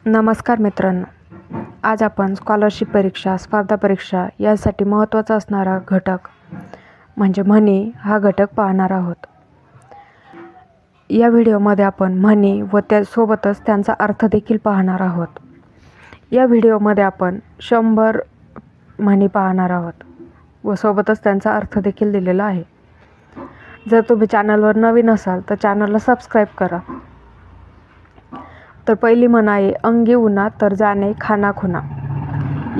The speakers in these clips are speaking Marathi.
नमस्कार मित्रांनो, आज आपण स्कॉलरशिप परीक्षा, स्पर्धा परीक्षा यासाठी महत्त्वाचा असणारा घटक म्हणजे म्हणी हा घटक पाहणार आहोत. या व्हिडिओमध्ये आपण म्हणी व त्यासोबतच त्यांचा अर्थ देखील पाहणार आहोत. या व्हिडिओमध्ये आपण 100 म्हणी पाहणार आहोत व सोबतच त्यांचा अर्थ देखील दिलेला आहे. जर तुम्ही चॅनलवर नवीन असाल तर चॅनलला सबस्क्राईब करा. तर पहिली म्हण आहे, अंगी उन्हा तर जाणे खानाखुणा.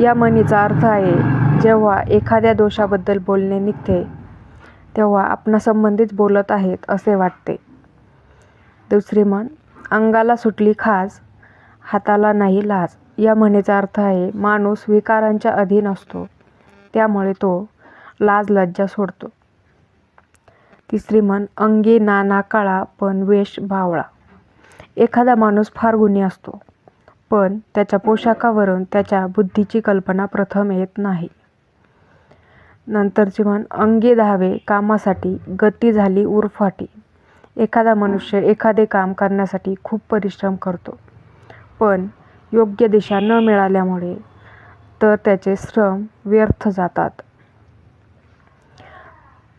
या म्हणीचा अर्थ आहे, जेव्हा एखाद्या दोषाबद्दल बोलणे निघते तेव्हा आपणासंबंधीच बोलत आहेत असे वाटते. दुसरी म्हण, अंगाला सुटली खाज हाताला नाही लाज. या म्हणीचा अर्थ आहे, माणूस विकारांच्या अधीन असतो त्यामुळे तो लाज लज्जा सोडतो. तिसरी म्हण, अंगी नाना काळा पण वेश भावळा. एखादा माणूस फार गुणी असतो पण त्याच्या पोशाखावरून त्याच्या बुद्धीची कल्पना प्रथम येत नाही. नंतरची म्हण, अंगी धावे कामासाठी गती झाली उरफाटी. एखादा मनुष्य एखादे काम करण्यासाठी खूप परिश्रम करतो पण योग्य दिशा न मिळाल्यामुळे तर त्याचे श्रम व्यर्थ जातात.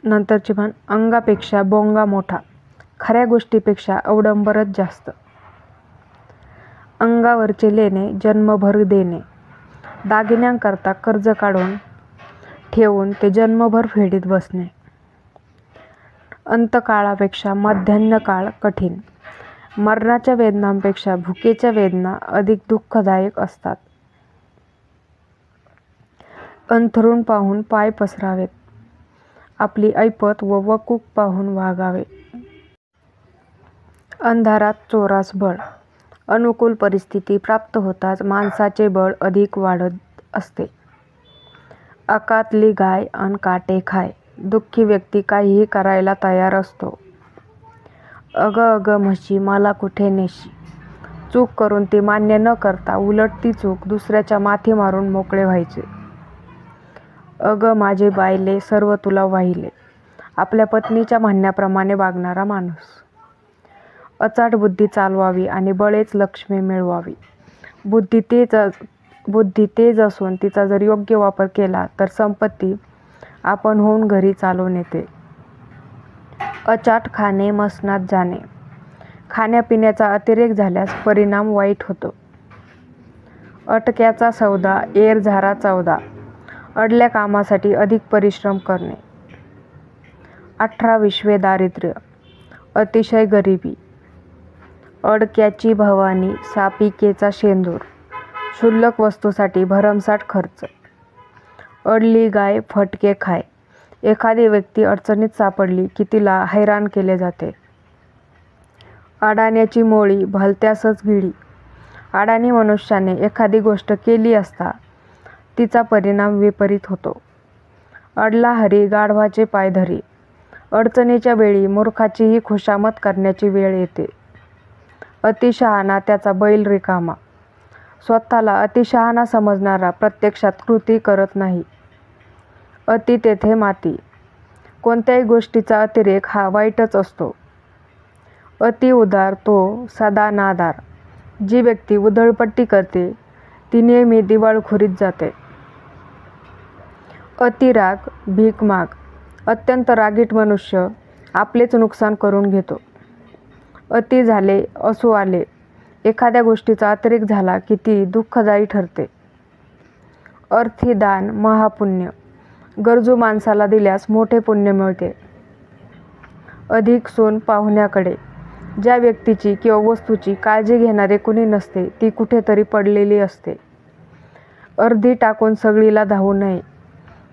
नंतरची म्हण, अंगापेक्षा बोंगा मोठा खऱ्या गोष्टीपेक्षा अवडंबरच जास्त. अंगावरचे लेणे जन्मभर देणे. दागिन्यांकरता कर्ज काढून ठेवून ते जन्मभर फेडीत बसणे. अंतकाळापेक्षा मध्यान्ह काळ कठीण. मरणाच्या वेदनांपेक्षा भुकेच्या वेदना अधिक दुःखदायक असतात. अंथरूण पाहून पाय पसरावेत, आपली ऐपत व वकूक पाहून वागावे. अंधारात चोरास बळ. अनुकूल परिस्थिती प्राप्त होताच माणसाचे बळ अधिक वाढत असते. अकातली गाय अन काटे खाय. दुःखी व्यक्ती काहीही करायला तयार असतो. अग अग म्हशी मला कुठे नेशी. चूक करून ती मान्य न करता उलट ती चूक दुसऱ्याच्या माथी मारून मोकळे व्हायचे. अग माझे बायले सर्व तुला वाहिले. आपल्या पत्नीच्या म्हणण्याप्रमाणे वागणारा माणूस. अचाट बुद्धी चालवावी आणि बळेच लक्ष्मी मिळवावी. बुद्धी तेज असून तिचा जर योग्य वापर केला तर संपत्ती आपण होऊन घरी चालून येते. अचाट खाणे मसनात जाणे. खाण्यापिण्याचा अतिरेक झाल्यास परिणाम वाईट होतो. अटक्याचा सौदा एर झारा चौदा. अडल्या कामासाठी अधिक परिश्रम करणे. 18 दारिद्र्य. अतिशय गरिबी. अडक्याची भवानी सापिकेचा शेंदूर. क्षुल्लक वस्तूसाठी भरमसाठ खर्च. अडली गाय फटके खाय. एखादी व्यक्ती अडचणीत सापडली की तिला हैराण केले जाते. अडाण्याची मोळी भलत्यासच गिळी. अडाणी मनुष्याने एखादी गोष्ट केली असता तिचा परिणाम विपरीत होतो. अडला हरी गाढवाचे पाय धरी. अडचणीच्या वेळी मूर्खाचीही खुशामत करण्याची वेळ येते. अतिशहाणा त्याचा बैल रिकामा. स्वतःला अतिशहाणा समजणारा प्रत्यक्षात कृती करत नाही. अति तेथे माती. कोणत्याही गोष्टीचा अतिरेक हा वाईटच असतो. अति उदार तो सदा नादार. जी व्यक्ती उधळपट्टी करते ती नेहमी दिवाळखोरीत जाते. अतिराग भीक माग. अत्यंत रागीट मनुष्य आपलेच नुकसान करून घेतो. अति झाले असू आले. एखाद्या गोष्टीचा अतिरेक झाला की ती दुःखदायी ठरते. अर्थी दान महापुण्य. गरजू माणसाला दिल्यास मोठे पुण्य मिळते. अधिक सून पाहुण्याकडे. ज्या व्यक्तीची किंवा वस्तूची काळजी घेणारे कुणी नसते ती कुठेतरी पडलेली असते. अर्धी टाकून सगळीला धावू नये.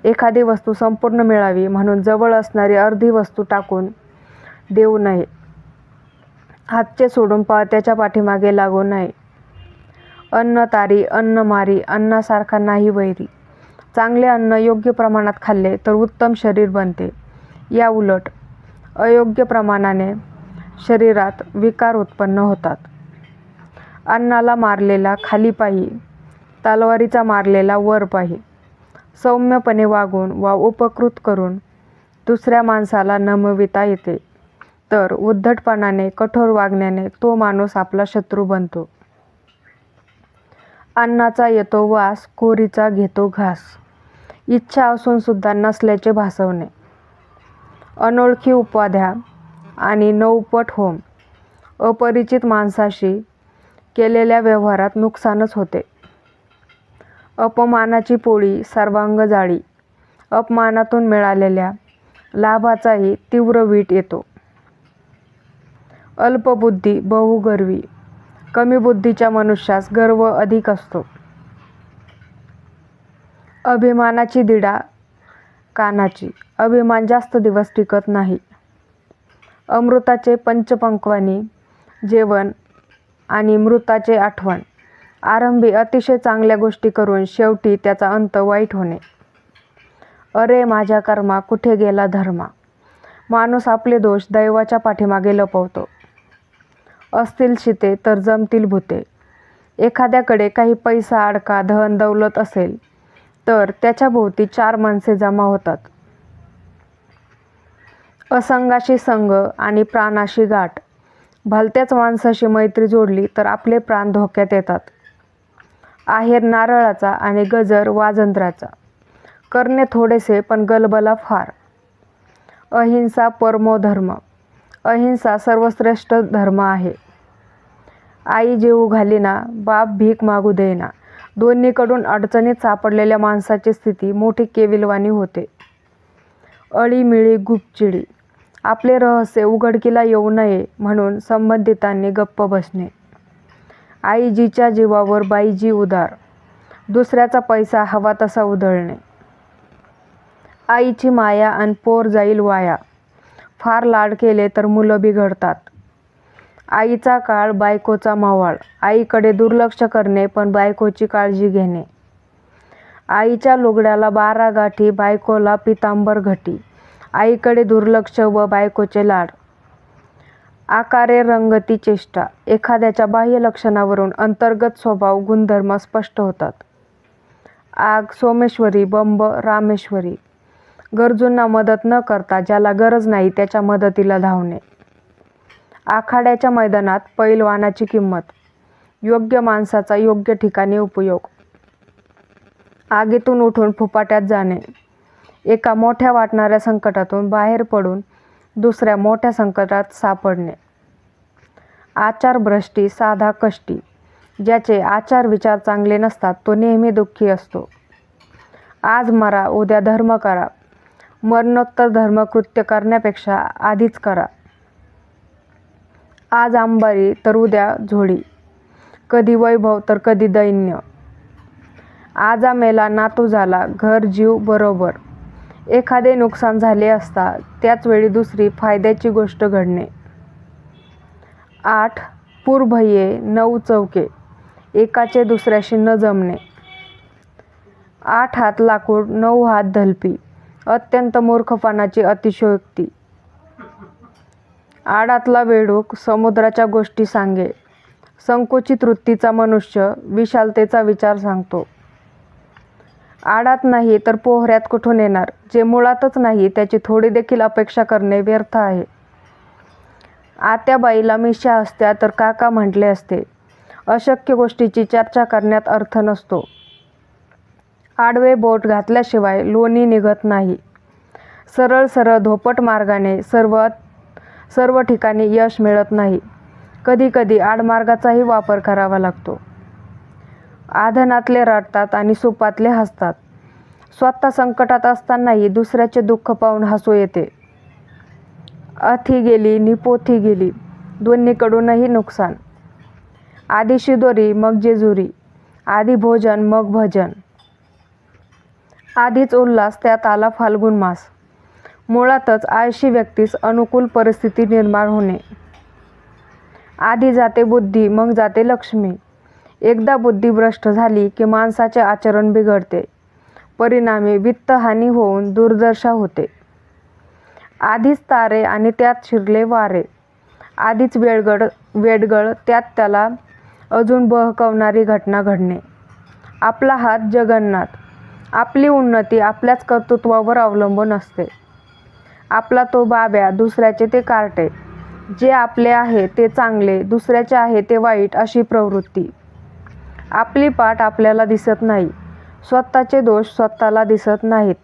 एखादी वस्तू संपूर्ण मिळावी म्हणून जवळ असणारी अर्धी वस्तू टाकून देऊ नये. हातचे सोडून पळत्याच्या पाठीमागे लागू नये. अन्न तारी अन्न मारी. अन्नासारखा नाही वैरी. चांगले अन्न योग्य प्रमाणात खाल्ले तर उत्तम शरीर बनते. या उलट अयोग्य प्रमाणाने शरीरात विकार उत्पन्न होतात. अन्नाला मारलेला खाली पाही. तलवारीचा मारलेला वर पाही. सौम्यपणे वागून वा उपकृत करून दुसऱ्या माणसाला नमविता येते तर उद्धटपणाने कठोर वागण्याने तो माणूस आपला शत्रू बनतो. अन्नाचा येतो वास, कोरीचा घेतो घास. इच्छा असून सुद्धा नसल्याचे भासवणे. अनोळखी उपाध्या आणि नौपट होम. अपरिचित माणसाशी केलेल्या व्यवहारात नुकसानच होते. अपमानाची पोळी सर्वांग जाळी. अपमानातून मिळालेल्या लाभाचाही तीव्र वीट येतो. अल्पबुद्धी बहुगर्वी. कमी बुद्धीच्या मनुष्यास गर्व अधिक असतो. अभिमानाची दिडा कानाची. अभिमान जास्त दिवस टिकत नाही. अमृताचे पंचपक्वान्नी जेवण आणि मृताचे आठवण. आरंभी अतिशय चांगल्या गोष्टी करून शेवटी त्याचा अंत वाईट होणे. अरे माझ्या कर्मा, कुठे गेला धर्मा. माणूस आपले दोष दैवाच्या पाठीमागे लपवतो. असतील शिते तर जमतील भूते. एखाद्याकडे काही पैसा अडका धन दौलत असेल तर त्याच्या भोवती 4 माणसे जमा होतात. असंगाशी संग आणि प्राणाशी गाठ. भलत्याच माणसाशी मैत्री जोडली तर आपले प्राण धोक्यात येतात. आहेर नारळाचा आणि गजर वाजंत्र्याचा. करणे थोडेसे पण गलबला फार. अहिंसा परमो धर्म. अहिंसा सर्वश्रेष्ठ धर्म आहे. आई जेवू घालीना, बाप भीक मागू देईना. दोन्हीकडून अडचणीत सापडलेल्या माणसाची स्थिती मोठी केविलवाणी होते. अळीमिळी गुपचिडी. आपले रहस्य उघडकीला येऊ नये म्हणून संबंधितांनी गप्प बसणे. आईजीच्या जीवावर बाईजी उदार. दुसऱ्याचा पैसा हवा तसा उधळणे. आईची माया अन पोर जाईल वाया. फार लाड केले तर मुलं बिघडतात. आईचा काळ बायकोचा मावाळ. आईकडे दुर्लक्ष करणे पण बायकोची काळजी घेणे. आईच्या लुगड्याला 12 गाठी, बायकोला पितांबर घटी. आईकडे दुर्लक्ष व बायकोचे लाड. आकारे रंगती चेष्टा. एखाद्याच्या बाह्य लक्षणावरून अंतर्गत स्वभाव गुणधर्म स्पष्ट होतात. आग सोमेश्वरी, बंब रामेश्वरी. गरजूंना मदत न करता ज्याला गरज नाही त्याच्या मदतीला धावणे. आखाड्याच्या मैदानात पैलवानाची किंमत. योग्य माणसाचा योग्य ठिकाणी उपयोग. आगीतून उठून फुफाट्यात जाणे. एका मोठ्या वाटणाऱ्या संकटातून बाहेर पडून दुसऱ्या मोठ्या संकटात सापडणे. आचारभ्रष्टी साधा कष्टी. ज्याचे आचार विचार चांगले नसतात तो नेहमी दुःखी असतो. आज मरा उद्या धर्म करा. मरणोत्तर धर्मकृत्य करण्यापेक्षा आधीच करा. आज अंबारी तर उद्या झोळी. कधी वैभव तर कधी दैन्य. आजा मेला नातू झाला, घर जीव बरोबर. एखादे नुकसान झाले असता त्याच वेळी दुसरी फायद्याची गोष्ट घडणे. 8 पूर्भये 9 चौके. एकाचे दुसऱ्याशी न जमणे. 8 हात लाकूड 9 हात धलपी. अत्यंत मूर्खपणाची अतिशयोक्ती. आडातला बेडूक समुद्राच्या गोष्टी सांगे. संकुचित वृत्तीचा मनुष्य विशालतेचा विचार सांगतो. आडात नाही तर पोहऱ्यात कुठून येणार. जे मुळातच नाही त्याची थोडी देखील अपेक्षा करणे व्यर्थ आहे. आत्याबाईला मिशा असत्या तर काका म्हटले असते. अशक्य गोष्टीची चर्चा करण्यात अर्थ नसतो. आडवे बोट घातल्याशिवाय लोणी निघत नाही. सरळ सरळ धोपट मार्गाने सर्व ठिकाणी यश मिळत नाही. कधी कधी आडमार्गाचाही वापर करावा लागतो. आधनातले रडतात आणि सुपातले हसतात. स्वतः संकटात असतानाही दुसऱ्याचे दुःख पाहून हसू येते. अथी गेली नि पोथी गेली. दोन्हीकडूनही नुकसान. आधी शिदोरी मग जेजुरी. आधी भोजन मग भजन. आधीच उल्हास त्यात आला फाल्गुन मास. मुळातच आळशी व्यक्तीस अनुकूल परिस्थिती निर्माण होणे. आधी जाते बुद्धी मग जाते लक्ष्मी. एकदा बुद्धी भ्रष्ट झाली की माणसाचे आचरण बिघडते. परिणामी वित्तहानी होऊन दुर्दशा होते. आधीच तारे आणि त्यात शिरले वारे. आधीच वेडगळ त्यात त्याला अजून बहकवणारी घटना घडणे. आपला हात जगन्नाथ. आपली उन्नती आपल्याच कर्तृत्वावर अवलंबून असते. आपला तो बाब्या दुसऱ्याचे ते कार्टे. जे आपले आहे ते चांगले दुसऱ्याचे आहे ते वाईट अशी प्रवृत्ती. आपली पाठ आपल्याला दिसत नाही, स्वतःचे दोष स्वतःला दिसत नाहीत.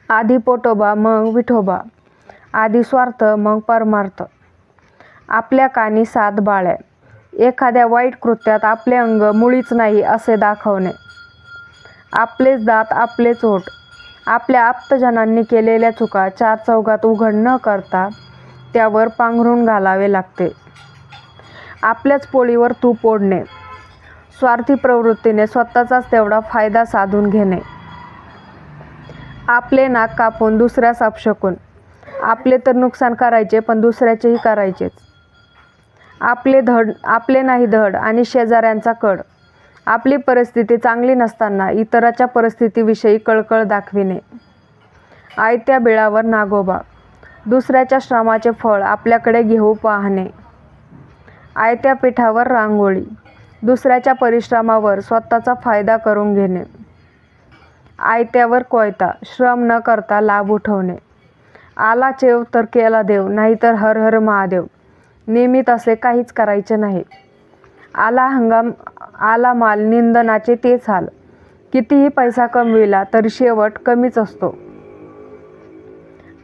आधी पोटोबा मग विठोबा, आधी स्वार्थ मग परमार्थ. आपल्या कानी सात बाळ्या, एखाद्या वाईट कृत्यात आपले अंग मुळीच नाही असे दाखवणे. आपलेच दात आपलेच ओठ. आपल्या आप्तजनांनी केलेल्या चुका चार चौघात उघड न करता त्यावर पांघरून घालावे लागते. आपल्याच पोळीवर तूप ओढणे, स्वार्थी प्रवृत्तीने स्वतःचाच तेवढा फायदा साधून घेणे. आपले नाक कापून दुसऱ्यास अपशकून. आपले तर नुकसान करायचे पण दुसऱ्याचेही करायचेच. आपले नाही धड आणि शेजाऱ्यांचा कड. आपली परिस्थिती चांगली नसताना इतराच्या परिस्थितीविषयी कळकळ दाखविणे. आयत्या बिळावर नागोबा, दुसऱ्याच्या श्रमाचे फळ आपल्याकडे घेऊ पाहणे. आयत्या पिठावर रांगोळी, दुसऱ्याच्या परिश्रमावर स्वतःचा फायदा करून घेणे. आयत्यावर कोयता, श्रम न करता लाभ उठवणे. आला चेव तर केला देव, नाहीतर हर हर महादेव. नियमित असे काहीच करायचे नाही. आला हंगाम आला माल, निंदनाचे तेच हाल. कितीही पैसा कमविला तरी शेवट कमीच असतो.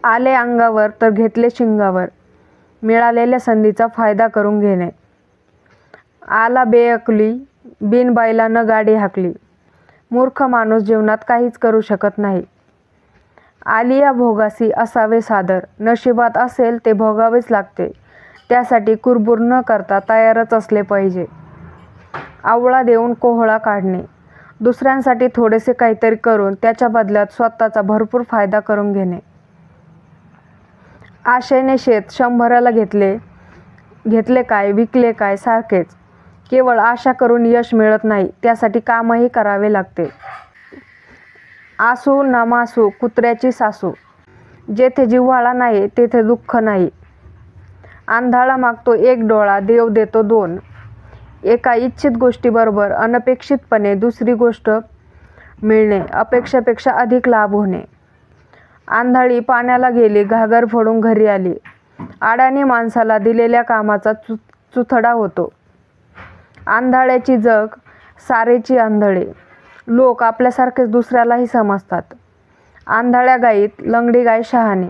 आले अंगावर तर घेतले शिंगावर, मिळालेल्या संधीचा फायदा करून घेणे. आला बेअकली, बिन बैलानं गाडी हाकली. मूर्ख माणूस जीवनात काहीच करू शकत नाही. आली या भोगासी असावे सादर, नशिबात असेल ते भोगावेच लागते. त्यासाठी कुरबुर न करता तयारच असले पाहिजे. आवळा देऊन कोहळा काढणे, दुसऱ्यांसाठी थोडेसे काहीतरी करून त्याच्या बदल्यात स्वतःचा भरपूर फायदा करून घेणे. आशेने शेत 100ला घेतले काय, विकले काय सारखेच. केवळ आशा करून यश मिळत नाही, त्यासाठी कामही करावे लागते. आसू नमासू कुत्र्याची सासू, जेथे जिव्हाळा नाही तेथे दुःख नाही. आंधळा मागतो एक डोळा, देव देतो दोन. एका इच्छित गोष्टीबरोबर अनपेक्षितपणे दुसरी गोष्ट मिळणे, अपेक्षेपेक्षा अधिक लाभ होणे. आंधळी पाण्याला गेली, घागर फोडून घरी आली. अडाणी माणसाला दिलेल्या कामाचा चुथडा होतो. आंधळ्याची जग सारेची आंधळे. लोक आपल्यासारखेच दुसऱ्यालाही समजतात. आंधळ्या गाईत लंगडी गाय शहाणी.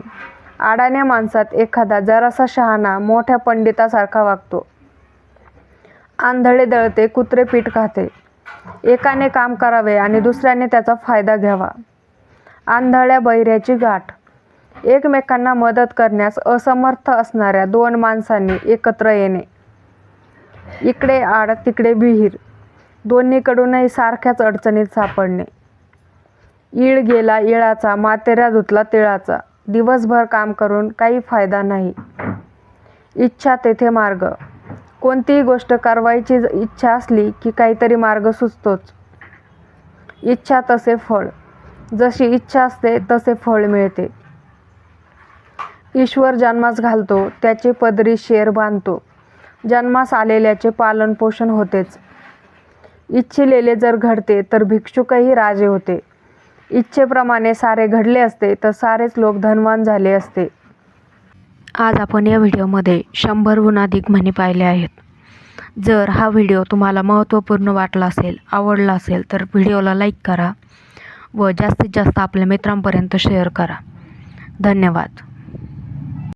अडाण्या माणसात एखादा जरासा शहाणा मोठ्या पंडितासारखा वागतो. आंधळे दळते, कुत्रे पीठ खाते. एकाने काम करावे आणि दुसऱ्याने त्याचा फायदा घ्यावा. आंधळ्या बहिऱ्याची गाठ. एकमेकांना मदत करण्यास असमर्थ असणाऱ्या दोन माणसांनी एकत्र येणे. इकडे आड तिकडे विहीर, दोन्हीकडूनही सारख्याच अडचणीत सापडणे. ईळ गेला इळाचा, मातेऱ्या धुतला तिळाचा. दिवसभर काम करून काही फायदा नाही. इच्छा तेथे मार्ग. कोणतीही गोष्ट करवायची इच्छा असली की काहीतरी मार्ग सुचतोच. इच्छा तसे फळ. जशी इच्छा असते तसे फळ मिळते. ईश्वर जन्मास घालतो, त्याचे पदरी शेर बांधतो. जन्मास आलेल्याचे पालन पोषण होतेच. इच्छिलेले जर घडते तर भिक्षुकही राजे होते. इच्छेप्रमाणे सारे घडले असते तर सारेच लोक धनवान झाले असते. आज आपण या व्हिडिओमध्ये 100हून अधिक म्हणी पाहिल्या आहेत. जर हा व्हिडिओ तुम्हाला महत्त्वपूर्ण वाटला असेल, आवडला असेल तर व्हिडिओला लाईक करा व जास्तीत जास्त आपल्या मित्रांपर्यंत शेअर करा. धन्यवाद.